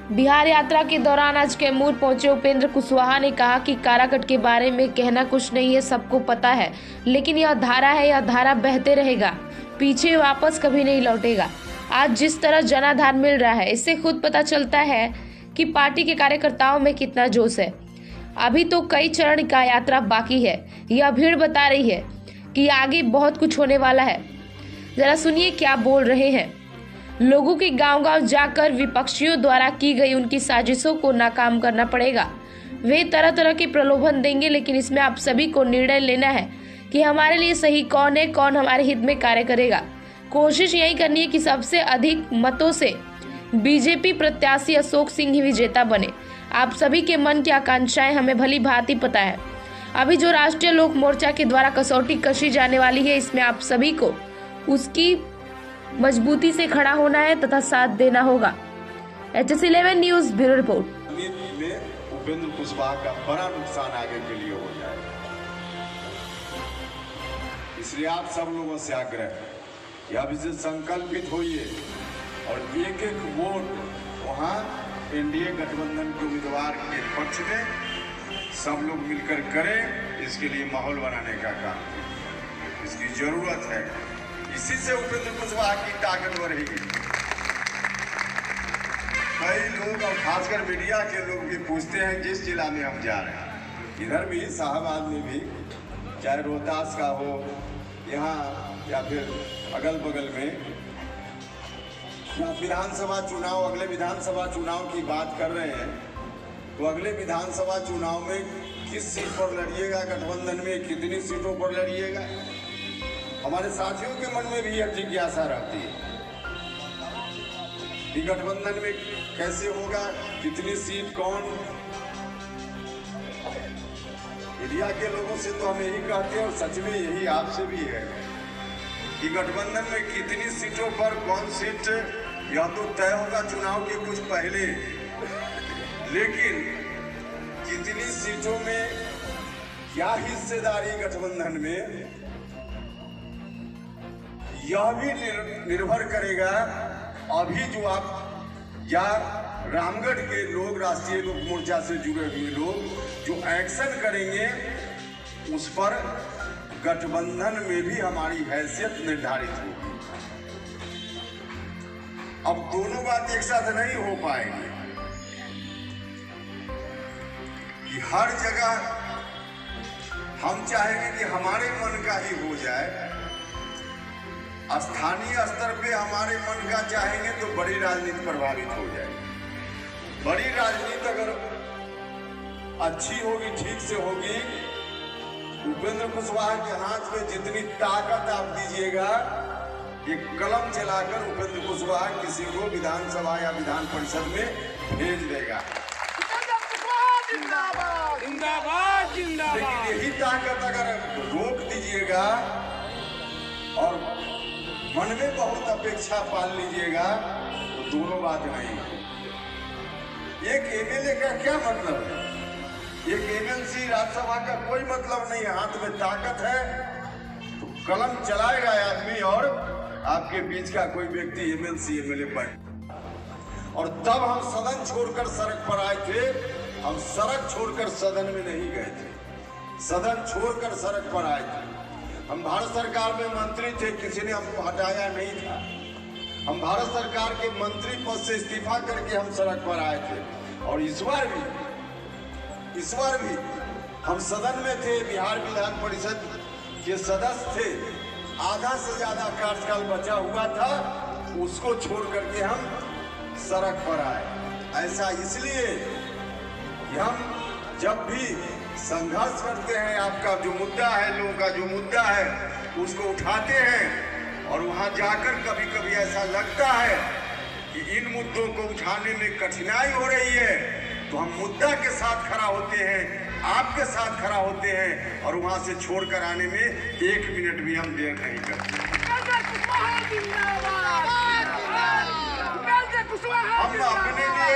बिहार यात्रा के दौरान आज कैमूर पहुंचे उपेंद्र कुशवाहा ने कहा कि काराकट के बारे में कहना कुछ नहीं है, सबको पता है, लेकिन यह धारा है, यह धारा बहते रहेगा, पीछे वापस कभी नहीं लौटेगा। आज जिस तरह जनाधार मिल रहा है, इससे खुद पता चलता है कि पार्टी के कार्यकर्ताओं में कितना जोश है। अभी तो कई चरण का यात्रा बाकी है। यह भीड़ बता रही है कि आगे बहुत कुछ होने वाला है। जरा सुनिए क्या बोल रहे हैं। लोगों के गांव-गांव जाकर विपक्षियों द्वारा की गई उनकी साजिशों को नाकाम करना पड़ेगा। वे तरह तरह के प्रलोभन देंगे, लेकिन इसमें आप सभी को निर्णय लेना है कि हमारे लिए सही कौन है, कौन हमारे हित में कार्य करेगा। कोशिश यही करनी है कि सबसे अधिक मतों से बीजेपी प्रत्याशी अशोक सिंह ही विजेता बने। आप सभी के मन की आकांक्षाएं हमें भली भांति पता है। अभी जो राष्ट्रीय लोक मोर्चा के द्वारा कसौटी कसी जाने वाली है, इसमें आप सभी को उसकी मजबूती से खड़ा होना है तथा साथ देना होगा। HS11 news bureau report. में उपेंद्र कुशवाहा का बड़ा नुकसान आगे के लिए हो जाए, इसलिए आप सब लोगों से आग्रह है कि अब इसे संकल्पित होइए और एक एक वोट वहां एनडीए गठबंधन के उम्मीदवार के पक्ष में सब लोग मिलकर करें। इसके लिए माहौल बनाने का काम इसकी जरूरत है। इसी से उपेंद्र कुशवाहा की ताकत बढ़ेगी। कई लोग और खासकर मीडिया के लोग भी पूछते हैं जिस जिला में हम जा रहे हैं, इधर भी शाहबाद में भी, चाहे रोहतास का हो यहाँ या फिर अगल बगल में, या विधानसभा चुनाव, अगले विधानसभा चुनाव की बात कर रहे हैं, तो अगले विधानसभा चुनाव में किस सीट पर लड़िएगा, गठबंधन में कितनी सीटों पर लड़िएगा, हमारे साथियों के मन में भी यह जिज्ञासा रहती है कि गठबंधन में कैसे होगा, कितनी सीट कौन। इंडिया के लोगों से तो हम यही कहते हैं और सच में यही आपसे भी है कि गठबंधन में कितनी सीटों पर कौन सीट यह तो तय होगा चुनाव के कुछ पहले, लेकिन कितनी सीटों में क्या हिस्सेदारी गठबंधन में, यह भी निर्भर करेगा। अभी जो आप या रामगढ़ के लोग, राष्ट्रीय लोक मोर्चा से जुड़े हुए लोग जो एक्शन करेंगे, उस पर गठबंधन में भी हमारी हैसियत निर्धारित होगी। अब दोनों बात एक साथ नहीं हो पाएंगे कि हर जगह हम चाहेंगे कि हमारे मन का ही हो जाए, स्थानीय स्तर पे हमारे मन का चाहेंगे तो बड़ी राजनीति प्रभावित हो जाएगी। बड़ी राजनीति अगर अच्छी होगी, ठीक से होगी, उपेंद्र कुशवाहा के हाथ में जितनी ताकत आप दीजिएगा, एक कलम चलाकर उपेंद्र कुशवाहा किसी को विधानसभा या विधान परिषद में भेज देगा। लेकिन यही ताकत अगर रोक दीजिएगा और मन में बहुत अपेक्षा पाल लीजिएगा, तो दोनों बात नहीं है। एक एमएलए का क्या मतलब है, एक एमएलसी राज्यसभा का कोई मतलब नहीं है। हाथ में ताकत है तो कलम चलाएगा आदमी और आपके बीच का कोई व्यक्ति एमएलसी एमएलए बन। और तब हम सदन छोड़कर सड़क पर आए थे। हम सड़क छोड़कर सदन में नहीं गए थे, सदन छोड़कर सड़क पर आए थे। हम भारत सरकार में मंत्री थे, किसी ने हमको हटाया नहीं था। हम भारत सरकार के मंत्री पद से इस्तीफा करके हम सड़क पर आए थे। और इस बार भी हम सदन में थे, बिहार विधान परिषद के सदस्य थे। आधा से ज्यादा कार्यकाल बचा हुआ था, उसको छोड़ करके हम सड़क पर आए। ऐसा इसलिए कि हम जब भी संघर्ष करते हैं, आपका जो मुद्दा है, लोगों का जो मुद्दा है, उसको उठाते हैं और वहां जाकर कभी कभी ऐसा लगता है कि इन मुद्दों को उठाने में कठिनाई हो रही है, तो हम मुद्दा के साथ खड़ा होते हैं, आपके साथ खड़ा होते हैं और वहां से छोड़कर आने में 1 मिनट भी हम देर नहीं करते। हम अपने लिए